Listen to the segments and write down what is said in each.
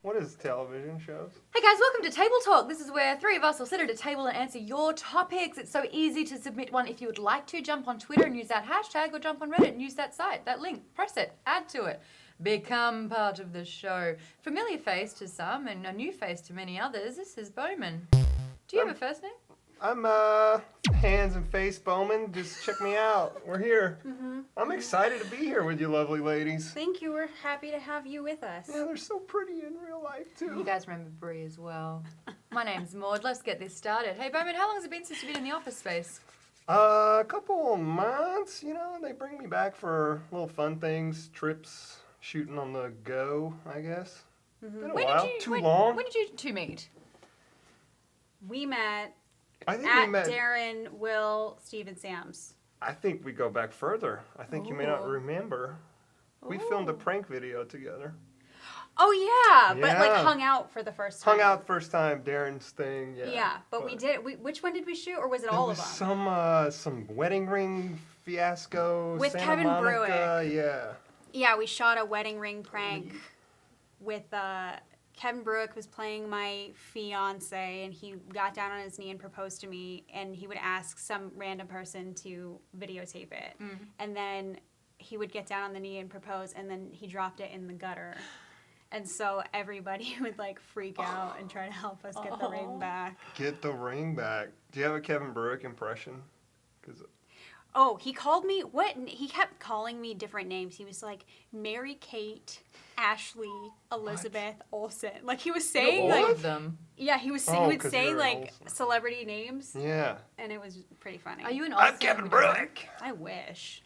What is television shows? Hey guys, welcome to Table Talk. This is where three of us will sit at a table and answer your topics. It's so easy to submit one if you would like to. Jump on Twitter and use that hashtag, or jump on Reddit and use that site, that link. Press it, add to it. Become part of the show. Familiar face to some and a new face to many others. This is Boman. Do you have a first name? I'm Hands and Face Boman. Just check me out. We're here. I'm excited to be here with you lovely ladies. Thank you. We're happy to have you with us. Yeah, they're so pretty in real life too. You guys remember Bree as well. My name's Maude. Let's get this started. Hey Boman, how long has it been since you've been in the office space? A couple months, you know, they bring me back for little fun things, trips, shooting on the go, I guess. Been a while. Too long. When did you two meet? We met I think at we met. Darren, Will, Steve, and Sam's. I think we go back further. I think you may not remember. We filmed a prank video together. Oh yeah, but like Yeah. hung out for the first time. Hung out first time, Darren's thing. Yeah. Yeah, but we did. Which one did we shoot, or was it all of them? Some wedding ring fiasco. With Santa Kevin Monica, yeah. Yeah, we shot a wedding ring prank with Kevin Bruick was playing my fiance, and he got down on his knee and proposed to me, and he would ask some random person to videotape it, and then he would get down on the knee and propose, and then he dropped it in the gutter. And so everybody would like freak out and try to help us get the ring back. Get the ring back. Do you have a Kevin Bruick impression? 'Cause Oh, he called me, he kept calling me different names. He was like, Mary Kate, Ashley, Elizabeth, Olsen. Like he was saying All like, of them. yeah, he would 'cause say you're like Olsen. celebrity names. yeah. And it was pretty funny. Are you an I'm Olsen? Kevin Bruick. I wish.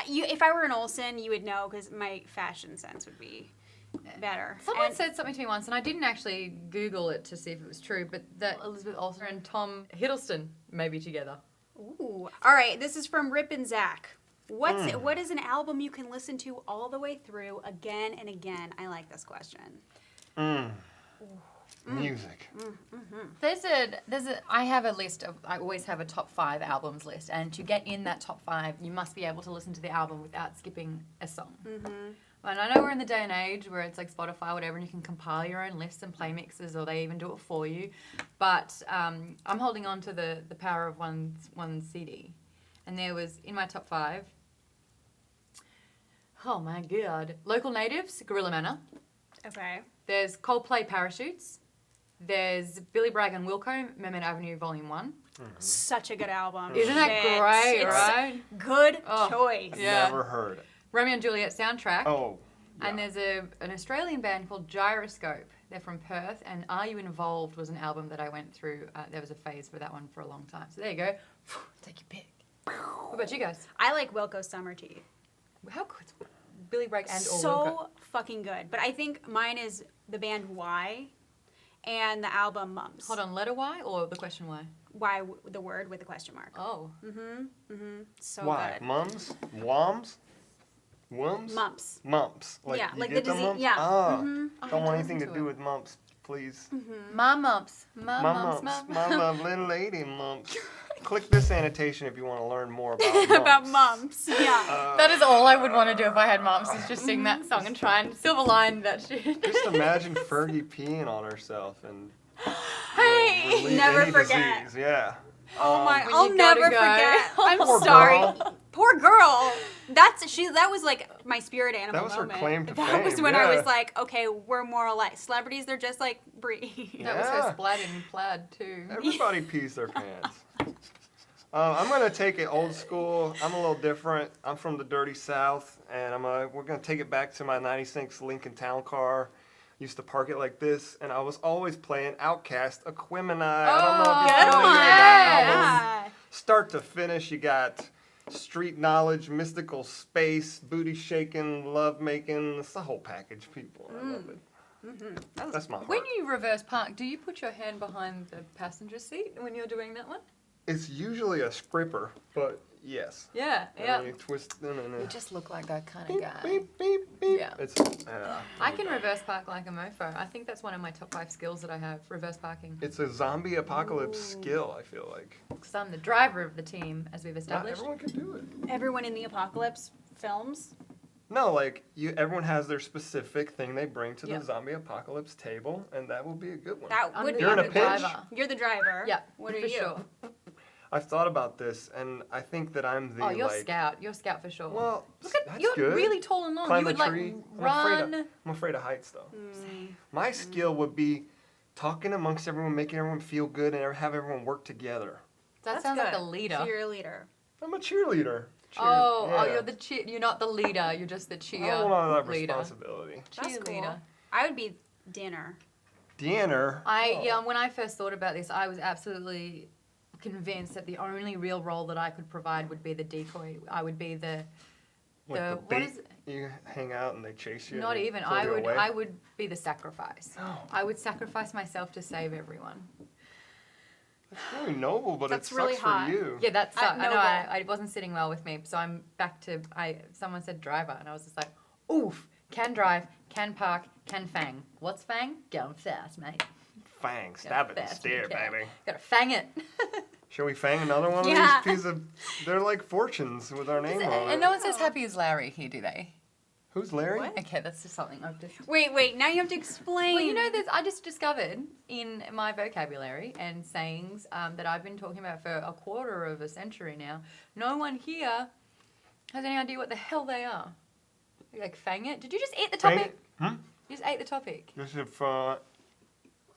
If I were an Olsen, you would know because my fashion sense would be better. Someone And- said something to me once, and I didn't actually Google it to see if it was true, but that Elizabeth Olsen and Tom Hiddleston may be together. Ooh. All right, this is from Rip and Zach. What is an album you can listen to all the way through again and again? I like this question. Music. I have a list of, I always have a top 5 albums list, and to get in that top 5, you must be able to listen to the album without skipping a song. And I know we're in the day and age where it's like Spotify, whatever, and you can compile your own lists and play mixes, or they even do it for you. But I'm holding on to the power of one CD. And there was, in my top 5, oh my God, Local Natives, Gorilla Manor. Okay. There's Coldplay, Parachutes. There's Billy Bragg and Wilco, Mermaid Avenue Volume 1. Such a good album. Isn't that great, It's right? Good Oh, choice. Yeah. Never heard it. Romeo and Juliet soundtrack. Oh. And there's an Australian band called Gyroscope. They're from Perth, and Are You Involved was an album that I went through. There was a phase for that one for a long time. So there you go. Take your pick. What about you guys? I like Wilco's Summer Tea. How good? Billy Bragg and or Wilco. So fucking good. But I think mine is the band Y and the album Mumps. Hold on, letter Y or the question Y? Y, the word with a question mark. Oh. So Why? good. Mums? Woms? Wums? Mumps. Mumps. Like Yeah, you like get the disease- mumps? yeah. Ah. I Don't have want to anything to listen to do it. with mumps, please. My mumps. My My mumps. mumps. My My love little lady mumps. Click this annotation if you want to learn more about mumps. About Mumps. Yeah. That is all I would want to do if I had mumps, is just sing that song and try and silver line that shit. Just imagine Fergie peeing on herself and Hey! relieve Never any forget. disease. Yeah. Oh my! when I'll you gotta never go. forget. I'm Poor sorry. girl. Poor girl. That was like my spirit animal That was her moment. claim to That was fame, when I yeah. was like, okay, we're more alike. Celebrities, they're just like Bree. That was Yeah. her splatted and plaid too. Everybody pees their pants. I'm gonna take it old school. I'm a little different. I'm from the dirty South, and we're gonna take it back to my '96 Lincoln Town Car. Used to park it like this, and I was always playing Outkast, Aquemini. I don't know if you're Good familiar one. with that album. Yeah. Start to finish, you got street knowledge, mystical space, booty shaking, love making. It's the whole package, people. I love it. That's my heart. When you reverse park, do you put your hand behind the passenger seat when you're doing that one? It's usually a scripper, but yes. Yeah, And yeah. you twist. No. You just look like that kind of Beep, guy. beep, beep, beep. Yeah. It's, I can reverse park like a mofo. I think that's one of my top 5 skills that I have, reverse parking. it's a zombie apocalypse skill, I feel like. Because I'm the driver of the team, as we've Not established. everyone can do it. Everyone in the Apocalypse films No, like everyone has their specific thing they bring to Yeah. the zombie apocalypse table, and that will be a good one. That I'm would the- be You're in a good. pinch? driver. You're the driver. Yeah. What are for you? sure. I've thought about this, and I think that I'm the Oh, you're like. scout. You're scout for sure. Well, Look at that's you're good. really tall and long. Climb you the would tree. like I'm run. afraid of heights, though. Mm. My skill would be talking amongst everyone, making everyone feel good, and have everyone work together. That That's sounds like a good. leader. So you're a leader. I'm a cheerleader. Oh, yeah. you're the cheer. You're not the leader. You're just the I cheer don't want all that leader. responsibility. That's Cheerleader. cool. I would be dinner. Dinner. When I first thought about this, I was absolutely convinced that the only real role that I could provide would be the decoy. I would be the Like the what bait, is it? you hang out and they chase you. Not and they even. pull I you would away. I would be the sacrifice. Oh. I would sacrifice myself to save everyone. That's really noble, but That's it really sucks hot. for you. Yeah, that's I know noble. I wasn't sitting well with me, so I'm back to someone said driver and I was just like, oof, can drive, can park, can fang. What's fang? Going fast, mate. Fang, stab it and Fast stare, and can. baby. Gotta fang it. Shall we fang another one Yeah. of these pieces of... They're like fortunes with our name on And it. no one says happy as Larry here, do they? Who's Larry? What? Okay, that's just something I've just... Wait. Now you have to explain. Well, you know, I just discovered in my vocabulary and sayings that I've been talking about for a quarter of a century now, no one here has any idea what the hell they are. Like, fang it? Did you just eat the Fang topic? it? Hmm? You just ate the topic. This is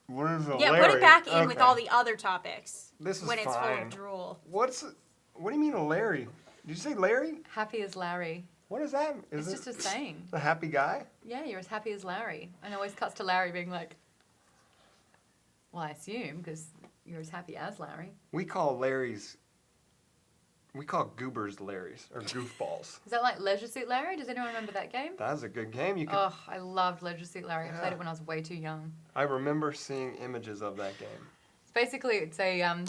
what is a Yeah, Larry? put it back in with Okay. all the other topics. This is when it's full fine. of drool. What do you mean a Larry? Did you say Larry? Happy as Larry. What is that? Is It's just a saying. the happy guy? Yeah, you're as happy as Larry. And it always cuts to Larry being like, well, I assume, because you're as happy as Larry. We call goobers Larrys, or goofballs. Is that like Leisure Suit Larry? Does anyone remember that game? That was a good game. You could. Oh, I loved Leisure Suit Larry. I played Yeah. it when I was way too young. I remember seeing images of that game. Basically, it's a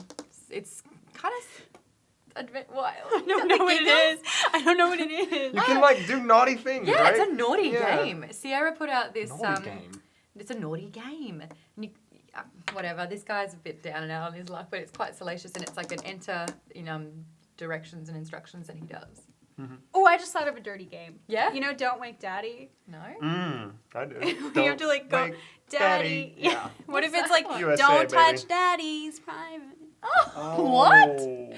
it's kind of what? I don't know what it is. I don't know what it is. You can like do naughty things, Yeah, right? it's a naughty Yeah. game. Sierra put out this Naughty game. It's a naughty game. And you, whatever. This guy's a bit down and out on his luck, but it's quite salacious, and it's like an enter directions and instructions that he does. Oh, I just thought of a dirty game. Yeah? You know, Don't Wake Daddy. No. I do. You have to like go, Wake Daddy. Yeah. What if What's it's like, that one? USA, don't touch baby. Daddy's private? Oh, what? Oh,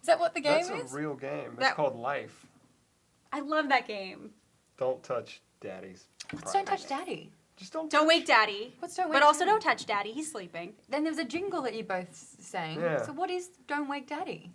Is that what the game That's is? a real game. It's That- called Life. I love that game. Don't touch Daddy's. What's Don't Touch private. Daddy? Just don't. Don't Wake Daddy. What's Don't Wake But also Daddy? don't touch Daddy. He's sleeping. Then there was a jingle that you both sang. Yeah. So what is Don't Wake Daddy?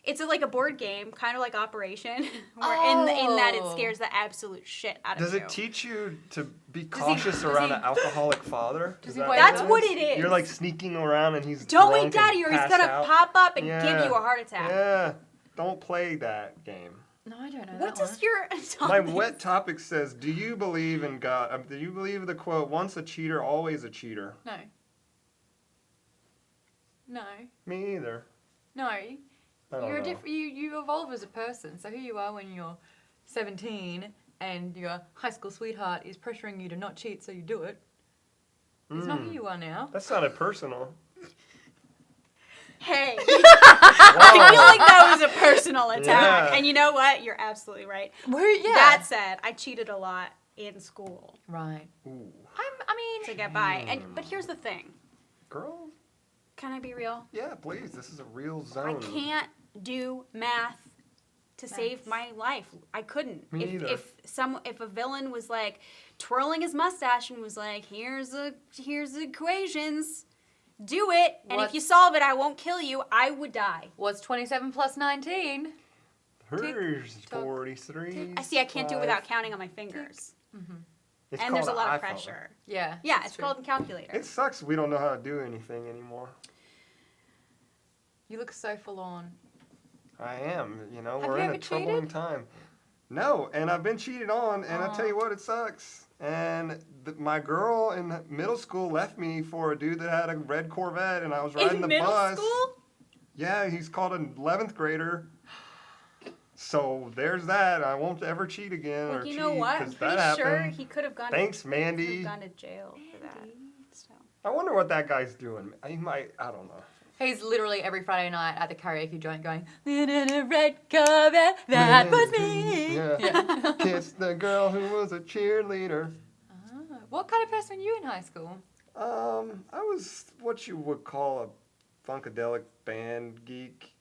It's like a board game, kind of like Operation, where in that it Oh. scares the absolute shit out of Does you. it teach you to be he- cautious does around he- an alcoholic father? does Is he that wake That's up? what it is. You're like sneaking around and he's Don't drunk Wake Daddy, and or he's passed gonna out. pop up and Yeah. give you a heart attack. Yeah. Don't play that game. No, I don't know What that does your My wet topic says, "Do you believe in God? Do you believe the quote, once a cheater, always a cheater?" No. No. Me either. No. I don't You're know. you evolve as a person. So who you are when you're 17 and your high school sweetheart is pressuring you to not cheat, so you do it. It's not who you are now. That sounded personal. Hey, I feel Wow. like that was a personal attack. Yeah. And you know what? You're absolutely right. Yeah. That said, I cheated a lot in school right. Ooh. to get by. But here's the thing. Girl? Can I be real? Yeah, please. This is a real I zone. can't do math to save Maths. my life. I couldn't. Me either. If a villain was like twirling his mustache and was like, here's equations, do it, and if What? you solve it, I won't kill you, I would die. What's 27 plus 19? Hers tock, 43. I see. I can't do it without counting on my fingers, It's and there's a called lot an of iPhone. pressure. Yeah. Yeah, that's it's true. called a calculator. It sucks we don't know how to do anything anymore. You look so forlorn. I am, Have we're you in ever a troubling cheated? time. No, and I've been cheated on, and I Aw. tell you what, it sucks. And my girl in middle school left me for a dude that had a red Corvette, and I was riding in the middle bus. school? Yeah, he's called an 11th grader. So there's that. I won't ever cheat again or Well, you cheat know what? I'm 'cause pretty that sure happened. he could have gone. Thanks, Could Mandy. have gone to jail for that. So. I wonder what that guy's doing. He might. I don't know. He's literally every Friday night at the karaoke joint going, red carpet, that was me. Yeah. Kiss the girl who was a cheerleader. What kind of person were you in high school? I was what you would call a funkadelic band geek.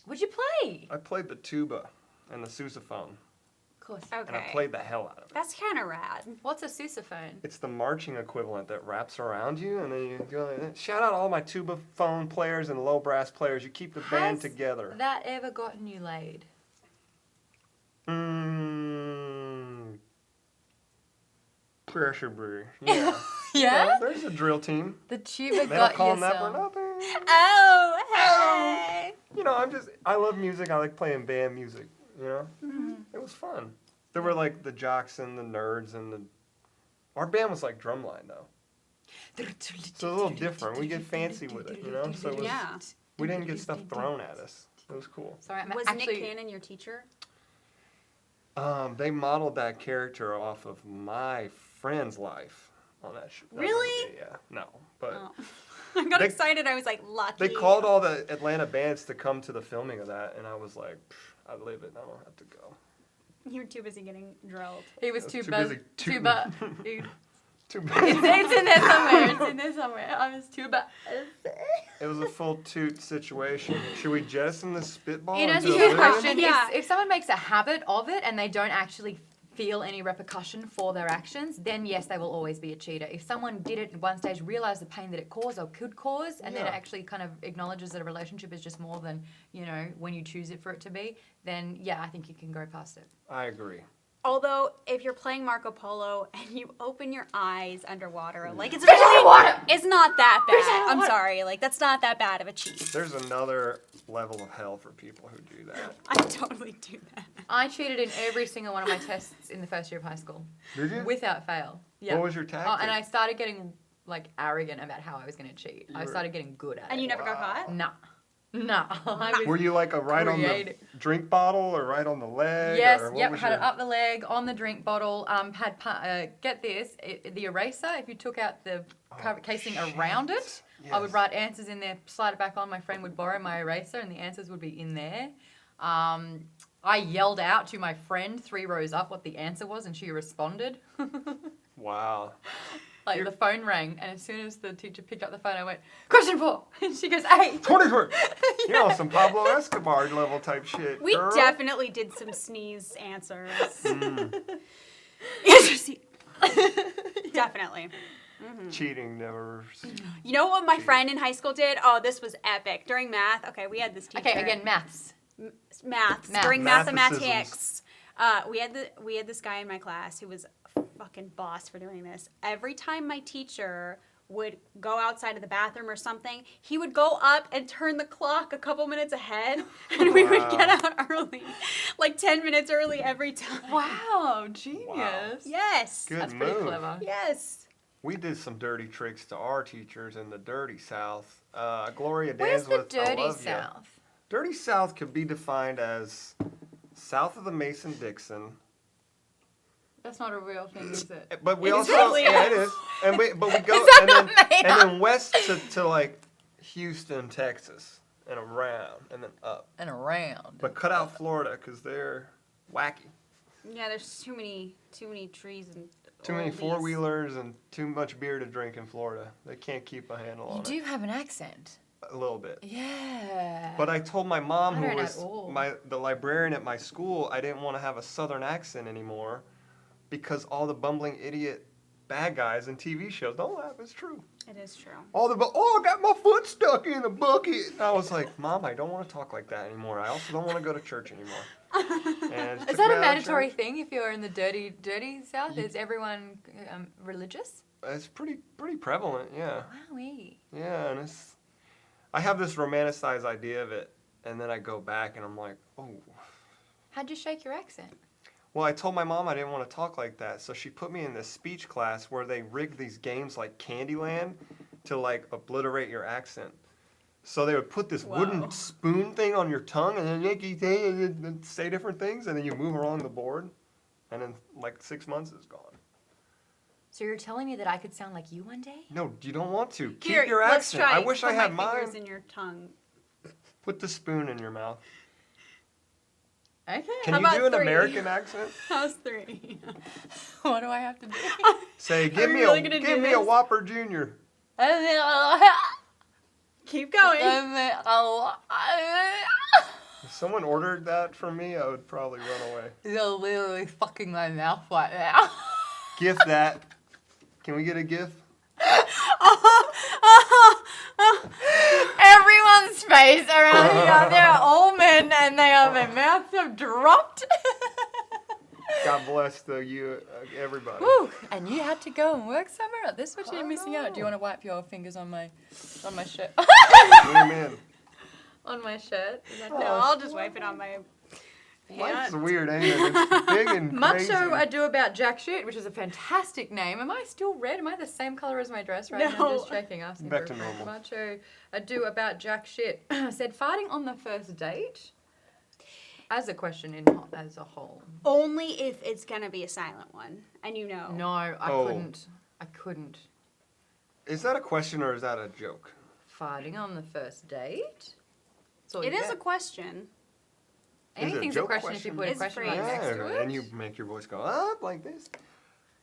What'd you play? I played the tuba and the sousaphone, Of course. Okay. and I played the hell out of it. That's kind of rad. What's a sousaphone? It's the marching equivalent that wraps around you, and then you go like that. Shout out all my tuba phone players and low brass players. You keep the band Has together. that ever gotten you laid? Pressure Bree. Yeah. Yeah? Well, there's a drill team. The tuba They got don't call you them that for some. nothing. Oh, hey. You know, I love music. I like playing band music, you know? It was fun. There were like the jocks and the nerds our band was like drumline though. So a little different. We get fancy with it, you know? So it was, Yeah. we didn't get stuff thrown at us. It was cool. Sorry, I'm Was actually... Nick Cannon your teacher? They modeled that character off of my friend's life on that show. Really? Yeah. No, but Oh. I got They- excited. I was like, lucky. they called all the Atlanta bands to come to the filming of that, and I was like, I live it. I don't have to go. You were too busy getting drilled. He was I was too too busy. busy Too tooting. Dude. Too It's, bad. it's in there somewhere. It's in there somewhere. I was too bad. It was a full toot situation. Should we jettison the spitball? You know, it's a into good oblivion? question. Yeah. If someone makes a habit of it and they don't actually feel any repercussion for their actions, then yes, they will always be a cheater. If someone did it at one stage, realized the pain that it caused or could cause, and then Yeah. it actually kind of acknowledges that a relationship is just more than, you know, when you choose it for it to be, then yeah, I think you can go past it. I agree. Although, if you're playing Marco Polo and you open your eyes underwater, like it's Fish out of really, water! it's not that Fish out bad. of I'm water! sorry, like that's not that bad of a cheat. There's another level of hell for people who do that. I totally do that. I cheated in every single one of my tests in the first year of high school. Did you? Without fail. Yeah. What was your tactic? Oh, and I started getting like arrogant about how I was going to cheat. You I were- started getting good at And it. you never got caught? Nah. I was Were you like a right on the creative. drink bottle or right on the leg? Yes, or what yep, was had your... it up the leg, on the drink bottle, get this, the eraser, if you took out the casing around it, I would Yes. write answers in there, slide it back on, my friend would borrow my eraser and the answers would be in there. I yelled out to my friend 3 rows up what the answer was and she responded. Wow. Like the phone rang and as soon as the teacher picked up the phone I went, question 4! And she goes, 8! 24. You know, some Pablo Escobar level type shit. We girl. definitely did some sneeze answers. Mm. Definitely. Cheating never. You know what my friend in high school did? Oh, this was epic. During math, okay, we had this teacher. Okay, again, maths. Maths. Math. During Matheticisms. mathematics, we had this guy in my class who was a fucking boss for doing this. Every time my teacher would go outside of the bathroom or something, he would go up and turn the clock a couple minutes ahead, and we would get out early, like 10 minutes early every time. Wow, genius. Yes. Good That's pretty move. clever. Yes. We did some dirty tricks to our teachers in the dirty South. Gloria Where's the Dansworth, I dirty love ya. South? Dirty South could be defined as south of the Mason-Dixon. That's not a real thing, is it? But we It also, really yeah, is. it is. And but we go, Is that and then, not made and up? then west to like Houston, Texas, and around, and then up. And around. But cut out Florida because they're wacky. Yeah, there's too many trees and Too many oldies. 4-wheelers and too much beer to drink in Florida. They can't keep a handle You on do have an accent. it. A little bit. Yeah. But I told my mom, I who don't was at all. the librarian at my school, I didn't want to have a southern accent anymore because all the bumbling idiot bad guys in TV shows, don't laugh, it's true. It is true. All the, I got my foot stuck in a bucket. And I was like, Mom, I don't want to talk like that anymore. I also don't want to go to church anymore. And it Is took that me a out of mandatory church. thing if you're in the dirty South? Is everyone religious? It's pretty prevalent, yeah. Wowee. Yeah, and I have this romanticized idea of it, and then I go back and I'm like, oh. How'd you shake your accent? Well, I told my mom I didn't want to talk like that, so she put me in this speech class where they rigged these games like Candyland to like obliterate your accent. So they would put this wooden spoon thing on your tongue and then say different things, and then you move along the board, and in like 6 months it's gone. So you're telling me that I could sound like you one day? No, you don't want to. Keep Here, your let's accent. try. I wish I had Put my fingers mine. in your tongue. Put the spoon in your mouth. Okay. Can How you about do an 3? American accent? How's 3? What do I have to do? Say, Are give you me really a gonna give do me a this? Whopper Junior. Keep going. If someone ordered that from me, I would probably run away. You're literally fucking my mouth right now. GIF that. Can we get a GIF? Everyone's face around here, they're all men and their mouths have dropped. God bless everybody. Woo! And you had to go and work somewhere else. This is what you're missing out. Do you want to wipe your fingers on my shirt? Amen. On my shirt? Is that No, I'll just wipe it on my Life's pants. weird, ain't it? It's big and Much crazy. so I do about Jack Shit, which is a fantastic name. Am I still red? Am I the same color as my dress right now? No. I'm just checking. Asking Back for to a friend. normal. Macho I do about Jack Shit. Said farting on the first date? As a question as a whole. Only if it's gonna be a silent one, and you know. No, I Oh. couldn't. Is that a question or is that a joke? Farting on the first date? That's all It you is a get. question. Anything's a joke question if you put a It's question free. mark next to Yeah, it. and you make your voice go up like this.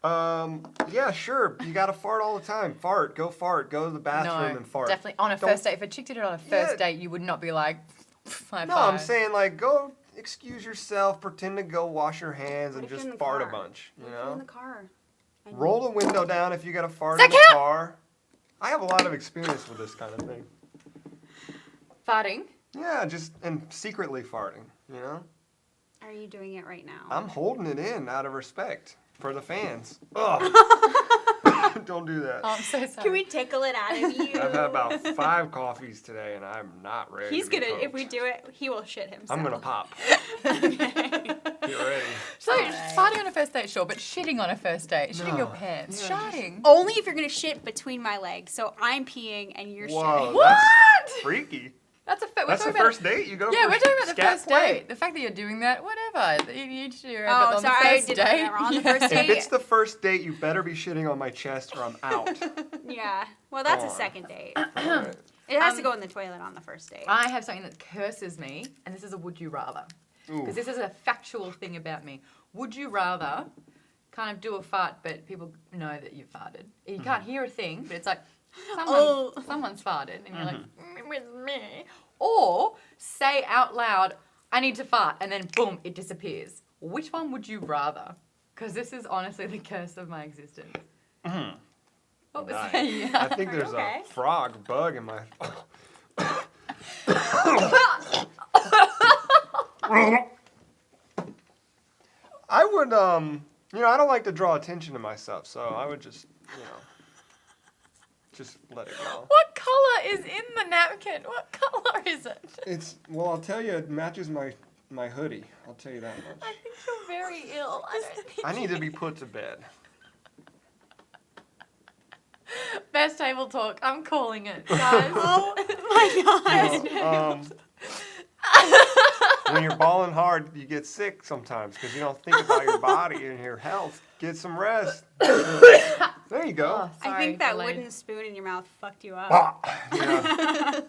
Yeah, sure. You gotta fart all the time. Fart. Go to the bathroom and fart. Definitely on a Don't- first date. If a chick did it on a first Yeah. date, you would not be like, high No, five. I'm saying like go excuse yourself, pretend to go wash your hands, What and if you're just in the fart a car? bunch. You What if you're in know, the car? And roll the window down if you got to fart Does in that the count? car. I have a lot of experience with this kind of thing. Farting? Yeah, just and secretly farting. You know, Are you doing it right now? I'm holding it in out of respect for the fans. Ugh. Don't do that. Oh, I'm so sorry. Can we tickle it out of you? I've had about 5 coffees today, and I'm not ready. He's to be gonna. If we poked. do it, he will shit himself. I'm gonna pop. Okay. Get ready. So, farting on a first date, sure, but shitting on a first date, shitting your No. pants, Yeah, shitting. Only if you're gonna shit between my legs. So I'm peeing and you're Whoa, shitting. What? that's freaky. That's a we're That's the talking about first date. You go. Yeah, for we're talking about the scat first play? date. The fact that you're doing that, whatever. You do it, Oh, but on sorry, the I first did date. that wrong. On the yeah. first If date. it's the first date, you better be shitting on my chest, or I'm out. Yeah. Well, that's Go a on. second date. Alright. It has to go in the toilet on the first date. I have something that curses me, and this is a would you rather. Ooh. Because this is a factual thing about me. Would you rather kind of do a fart, but people know that you farted? You can't hear a thing, but it's like, someone's farted, and you're like, it was me. Or say out loud, I need to fart, and then boom, it disappears. Which one would you rather? Because this is honestly the curse of my existence. What was Nice. that? I Yeah. think Are you there's okay? a frog bug in my. I would, I don't like to draw attention to myself, so I would just, just let it go. What color is in the napkin? What color is it? Well, I'll tell you, it matches my hoodie. I'll tell you that I much. think you're very ill. I don't think I need to be put to bed. Best table talk. I'm calling it, guys. Oh my god. When you're balling hard, you get sick sometimes because you don't think about your body and your health. Get some rest. There you go. Oh, I sorry, think that delayed. wooden spoon in your mouth fucked you up. Yeah.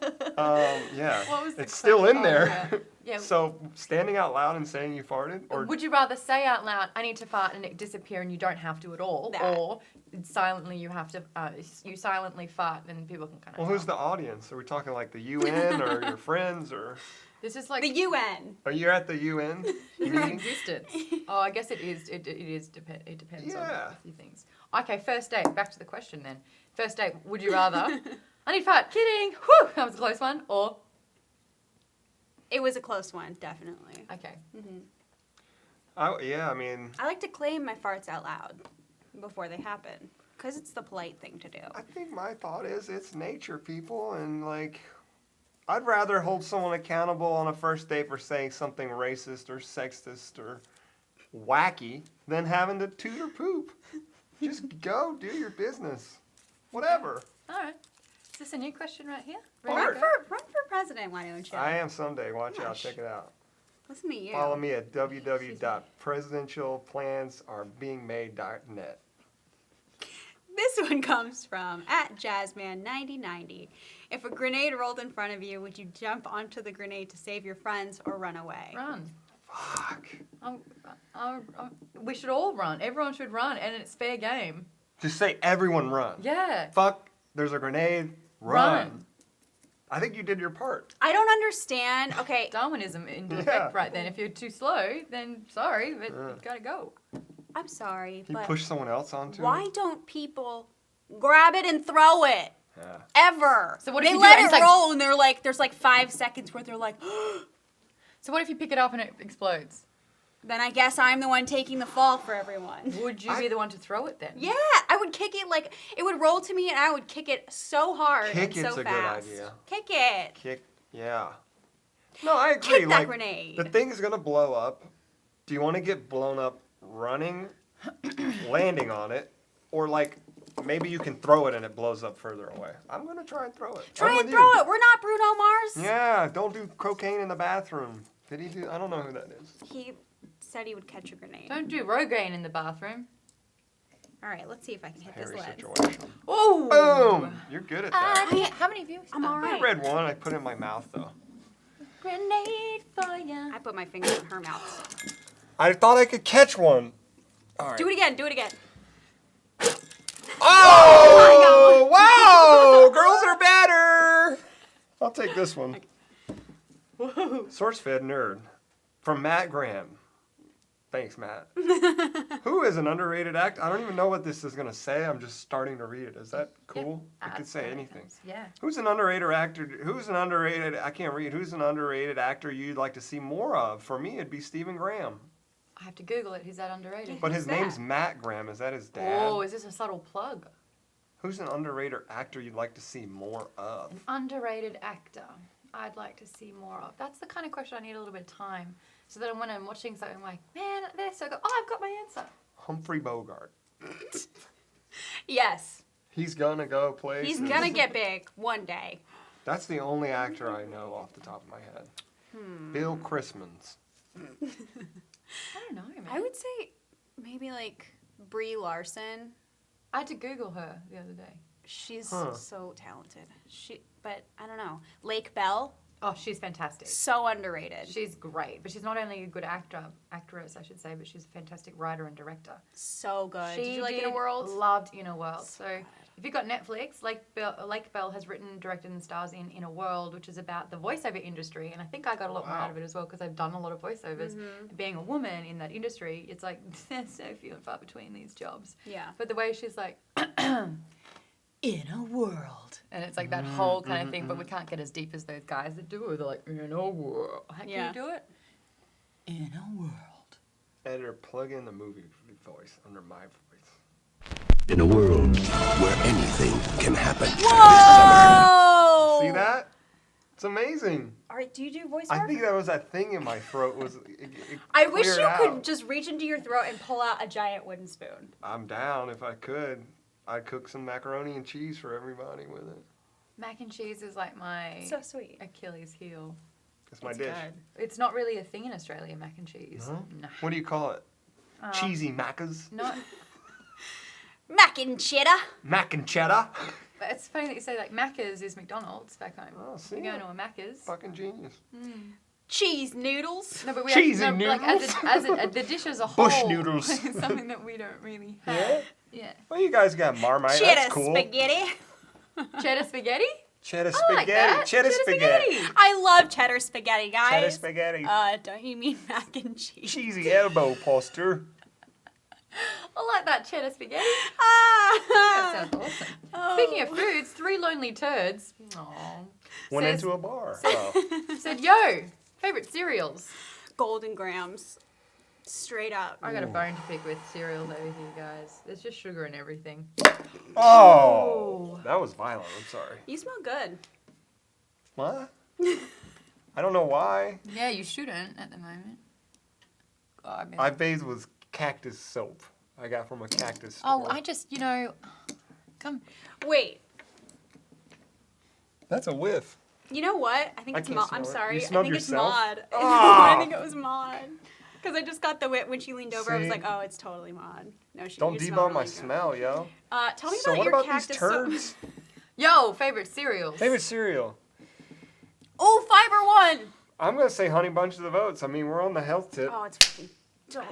Yeah. What was the It's still in question? there. Oh, yeah. So standing out loud and saying you farted, or Would you rather say out loud, I need to fart, and it disappear and you don't have to at all? That. Or silently you have to, you silently fart and people can kind of well, who's the audience? Are we talking like the UN or your friends, or This is like The UN. are you at the UN this is meeting? existence. Oh, I guess it is. It depends on Yeah. a few things. Okay, first date. Back to the question then. First date. Would you rather? I need to fart. Kidding. Whew, that was a close one. Or It was a close one, definitely. okay. Yeah, I mean, I like to claim my farts out loud before they happen, because it's the polite thing to do. I think my thought is it's nature, people, and like, I'd rather hold someone accountable on a first date for saying something racist or sexist or wacky than having to toot or poop. Just go do your business. Whatever. All right. Is this a new question right here? Fart. Run for president, why don't you? I am someday. Watch out. Gosh. Check it out. Listen to you. Follow me at www.presidentialplansarbeingmade.net. This one comes from @Jazzman9090. If a grenade rolled in front of you, would you jump onto the grenade to save your friends or run away? Run. Fuck. We should all run. Everyone should run, and it's fair game. Just say everyone run. Yeah. Fuck, there's a grenade, run. I think you did your part. I don't understand. Okay, Darwinism into Yeah. effect right then. If you're too slow, then sorry, but Yeah. you gotta go. I'm sorry, You but push someone else onto why it? don't people grab it and throw it? Yeah. Ever. So what if they you do let it it and it's like- roll and they're like, there's like 5 seconds where they're like, So what if you pick it up and it explodes? then I guess I'm the one taking the fall for everyone. Would you be the one to throw it then? Yeah, I would kick it like, it would roll to me and I would kick it so hard Kick and it's so a good fast. idea. Kick it. Kick, yeah. No, I agree. Kick that like, grenade. the thing is gonna blow up. Do you want to get blown up running, landing on it, or like maybe you can throw it and it blows up further away? I'm gonna try and throw it. Try I'm and with throw you. it. We're not Bruno Mars. Yeah, don't do cocaine in the bathroom. Did he do? I don't know who that is. He said he would catch a grenade. Don't do Rogaine in the bathroom. All right, let's see if I can hit this Hairy lens. situation. Oh! Boom! You're good at that. How many of you? I'm all I right. read one. I put it in my mouth though. Grenade for ya. I put my finger in her mouth. I thought I could catch one. All right. Do it again. Do it again. Oh! Wow! Girls are better. I'll take this one. SourceFedNERD from Matt Graham. Thanks, Matt. Who is an underrated actor? I don't even know what this is gonna say. I'm just starting to read it. Is that cool? It could say anything. Yeah. Who's an underrated actor? Who's an underrated? I can't read. Who's an underrated actor you'd like to see more of? For me, it'd be Stephen Graham. I have to Google it. Who's that underrated? But his Who's name's that? Matt Graham. Is that his dad? Oh, is this a subtle plug? Who's an underrated actor you'd like to see more of? An underrated actor I'd like to see more of. That's the kind of question I need a little bit of time. So that when I'm watching something, I'm like, man, they're so good. Oh, I've got my answer. Humphrey Bogart. Yes. He's gonna go places. He's gonna get big one day. That's the only actor I know off the top of my head. Bill Christmas. I don't know, man. I would say maybe like Brie Larson. I had to Google her the other day. She's Huh. so talented. But I don't know. Lake Bell, Oh, she's fantastic. so underrated. She's great, but she's not only a good actress, I should say, but she's a fantastic writer and director. So good. She Did you like Inner World? Loved Inner World. So So good. if you've got Netflix, Lake Bell has written, directed, and stars in Inner World, which is about the voiceover industry. And I think I got a lot more Wow. out of it as well because I've done a lot of voiceovers. Being a woman in that industry, it's like there's so few and far between these jobs. Yeah. But the way she's like, Inner World. And it's like that whole kind of thing, but we can't get as deep as those guys that do it. They're like, Inner World. How can Yeah. you do it? Inner World. Editor, plug in the movie voice under my voice. In a world where anything can happen. Whoa! See that? It's amazing. All right, do you do voice I work? think that was that thing in my throat. It I wish cleared you out. could just reach into your throat and pull out a giant wooden spoon. I'm down if I could. I'd cook some macaroni and cheese for everybody with it. Mac and cheese is like my So sweet. Achilles heel. It's my It's dish. good. It's not really a thing in Australia, mac and cheese. No? No. What do you call it? Cheesy macas? Not. Mac and cheddar. Mac and cheddar? But it's funny that you say like Macca's is McDonald's back home. Oh, see You go ya. to a Macca's. Fucking genius. Cheese noodles. No, but we Cheesy actually, no, like as the dish as a whole. Bush noodles. is something that we don't really have. Yeah? Yeah. Well, you guys got Marmite. Cheddar That's cool. spaghetti. Cheddar spaghetti. Cheddar I spaghetti. like that. Cheddar spaghetti. I love cheddar spaghetti, guys. Cheddar spaghetti. Don't you mean mac and cheese? Cheesy elbow poster. I like that cheddar spaghetti. Ah! That sounds awesome. Oh. Speaking of foods, 3 lonely turds. Aww. Went Says- into a bar. Oh. Said, yo, favorite cereals. Golden grams. Straight up. I got a bone to pick with cereals over here, guys. There's just sugar in everything. Oh. That was violent. I'm sorry. You smell good. What? I don't know why. Yeah, you shouldn't at the moment. Oh, I mean, I bathed with cactus soap. I got from a cactus store. oh, I just, come. Wait. That's a whiff. You know what? I think I it's can't Maud. smell I'm it. sorry. You I smelled think yourself? it's Maud. Ah. I think it was Maud. Because I just got the wit when she leaned over. I was See? like, oh, it's totally Maude. No, Don't you debug my really good. smell, yo. Tell me So about what your about cactus. these turds? Yo, favorite cereals. Favorite cereal? Oh, Fiber One. I'm gonna say Honey Bunches of Oats. I mean, we're on the health tip. Oh, it's fucking dope.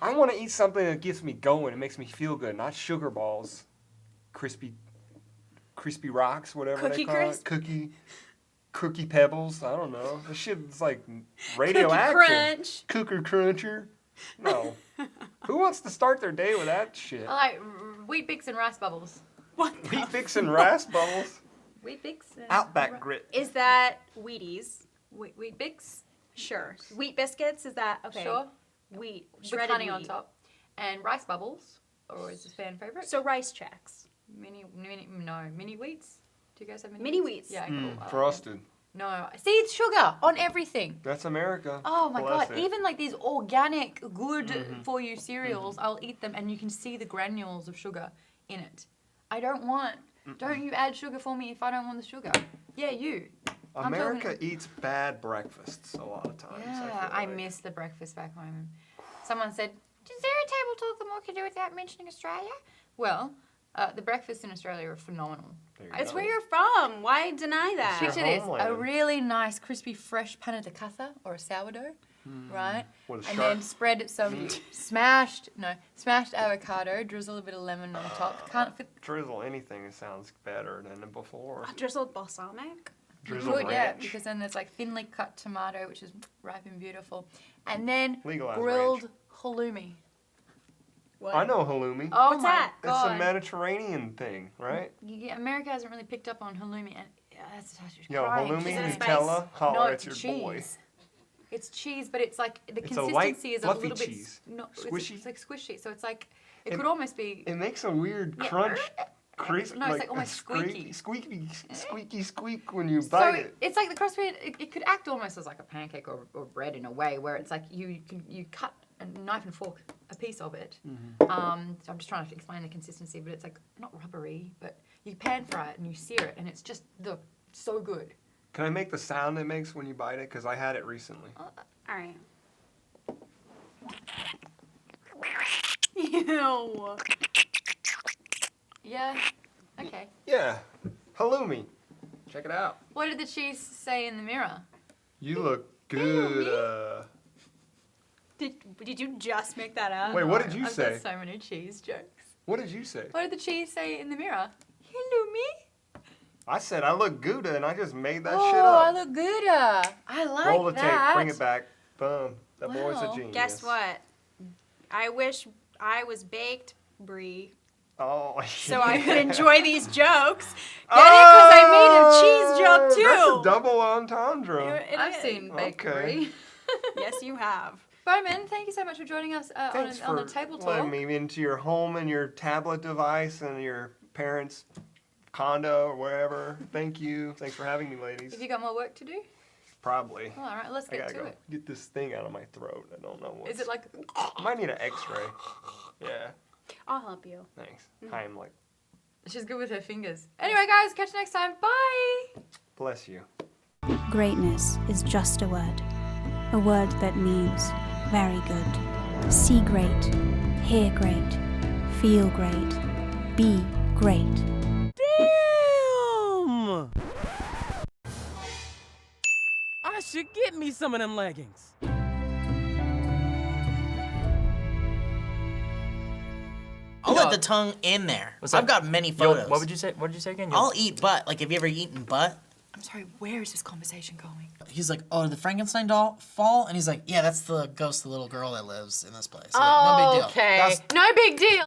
I want to eat something that gets me going. It makes me feel good, not sugar balls, crispy rocks, whatever Cookie they call Crisp? it. Cookie pebbles. I don't know. This shit's like radioactive. Crunch. Cookie cruncher. No. Who wants to start their day with that shit? I like Wheat Bix and Rice Bubbles. What the Wheat Bix and rice bubbles. Wheat Bix and Outback grit. Is that Wheaties? Wheat Bix. Sure. Wheat biscuits? Is that okay? Sure. Wheat. With Shredded honey on wheat. top. And Rice Bubbles. Or is this fan favorite? So rice checks. Mini wheats. Do you guys have Mini wheats. Yeah, cool. I like them. Frosted. No. See, it's sugar on everything. That's America. Oh my Bless god, it. even like these organic, good for you cereals, I'll eat them and you can see the granules of sugar in it. I don't want, don't you add sugar for me if I don't want the sugar. Yeah, you. I'm America talking- eats bad breakfasts a lot of times. Yeah, I I feel like. miss the breakfast back home. Someone said, is there a table talk that more can do without mentioning Australia? Well, the breakfasts in Australia are phenomenal. There you It's go. where you're from. Why deny that? Your Picture this, a homeland. really nice, crispy, fresh pan de cassa or a sourdough, right? With a And sharp then spread some smashed avocado, drizzle a bit of lemon on top. Can't fit. Drizzle anything, it sounds better than before. Drizzled balsamic. Drizzle Good, yeah, ranch. because then there's like thinly cut tomato, which is ripe and beautiful, and then Legalize grilled ranch. halloumi. What? I know halloumi. Oh What's my that? It's god! a Mediterranean thing, right? Yeah, America hasn't really picked up on halloumi, and that's such a Yo, crime. halloumi, Is it a spice? Nutella, holler No, at it's your cheese. boy. It's cheese, but it's like the It's a white, consistency is a fluffy little bit cheese. no, Squishy? It's like squishy, so it's like it And could almost be. It makes a weird Yeah. crunch, crisp, No, it's like a almost squeaky. squeaky squeak when you So bite it. it's like the cross between it could act almost as like a pancake or bread in a way, where it's like you cut a knife and fork a piece of it. So I'm just trying to explain the consistency, but it's like not rubbery, but you pan fry it and you sear it, and it's just so good. Can I make the sound it makes when you bite it? Because I had it recently. All right. Ew. Yeah. Okay. Yeah, halloumi. Check it out. What did the cheese say in the mirror? You look good. Did you just make that up? Wait, what did you I've say? got so many cheese jokes. What did you say? What did the cheese say in the mirror? Hello, me. I said I look Gouda, and I just made that shit Oh, I up. look good. I like Roll the that. tape, bring it back. Boom. That boy's Wow. a genius. Guess what? I wish I was baked, Bree, Oh, so I could enjoy these jokes. Get it? Because I made a cheese joke too. That's a double entendre. It I've is. seen bakery. Okay. Yes, you have. Bowman, thank you so much for joining us Thanks on for the table letting talk. me into your home and your tablet device and your parents' condo or wherever. Thank you. Thanks for having me, ladies. Have you got more work to do? Probably. Well, all right, let's I get gotta to go it. get this thing out of my throat. I don't know what. Is it like? I might need an X-ray. Yeah. I'll help you. Thanks. Mm-hmm. I'm like, She's good with her fingers. Anyway, guys, catch you next time. Bye. bless you. Greatness is just a word that means very good. See great, hear great, feel great, be great. Damn! I should get me some of them leggings. I'll let the tongue in there. What's I've up? got many Yo, photos. what would you say? What did you say again? Yo, I'll eat butt. Like, have you ever eaten butt? I'm sorry. Where is this conversation going? He's like, oh, did the Frankenstein doll fall? And he's like, yeah, that's the ghost of the little girl that lives in this place. I'm like, no big deal. Okay. That's- No big deal.